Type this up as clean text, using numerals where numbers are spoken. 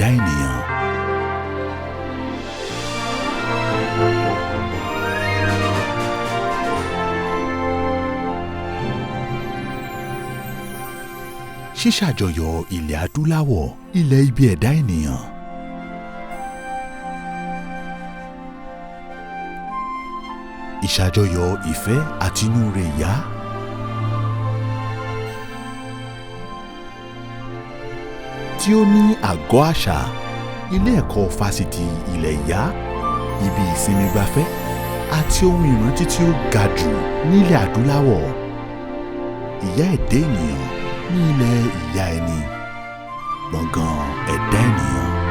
ẹ̀dá ènìyàn. Ṣíṣàjọyọ̀ ilẹ̀ adúláwọ̀, ilẹ̀ ibi ẹ̀dá ènìyàn. Ìṣàjọyọ̀ ìfẹ́ àtinúure ìyá. Tí ó ní àgọ́ àṣà, ilé ẹ̀kọ́ fásitì ilẹ̀ ìyá, ibi ìsinmi gbafẹ́ àti ohun ìrántí tí ó ga jù nílẹ̀ adúláwọ̀. Ìyá ẹ̀dá ènìyàn ní ilẹ̀ ìyá ẹni, gbọ̀ngàn ẹ̀dá ènìyàn.